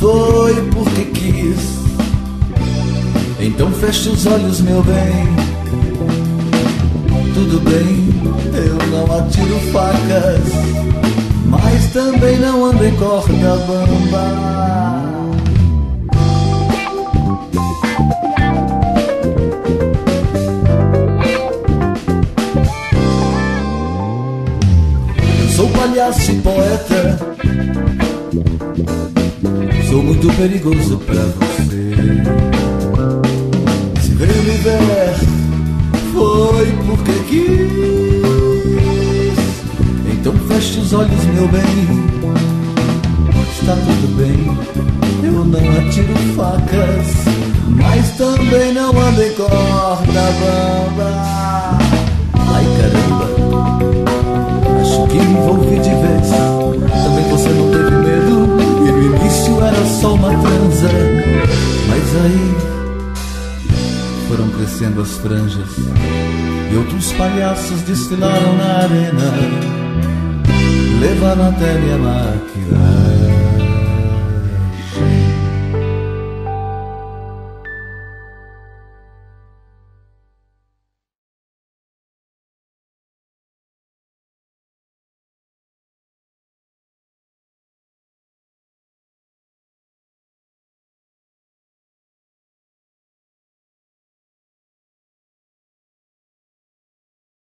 foi porque quis. Então feche os olhos, meu bem. Tudo bem, eu não atiro facas, mas também não ando em corda bamba. Eu sou palhaço e poeta, sou muito perigoso pra você. Se veio me ver, foi porque quis. Então feche os olhos, meu bem. Está tudo bem, eu não atiro facas, mas também não ando em corda bamba. Ai caramba, acho que me envolvi de vez. Também você não teve medo, e no início era só uma transa, mas aí foram crescendo as franjas e outros palhaços desfilaram na arena, levaram até minha maquiagem.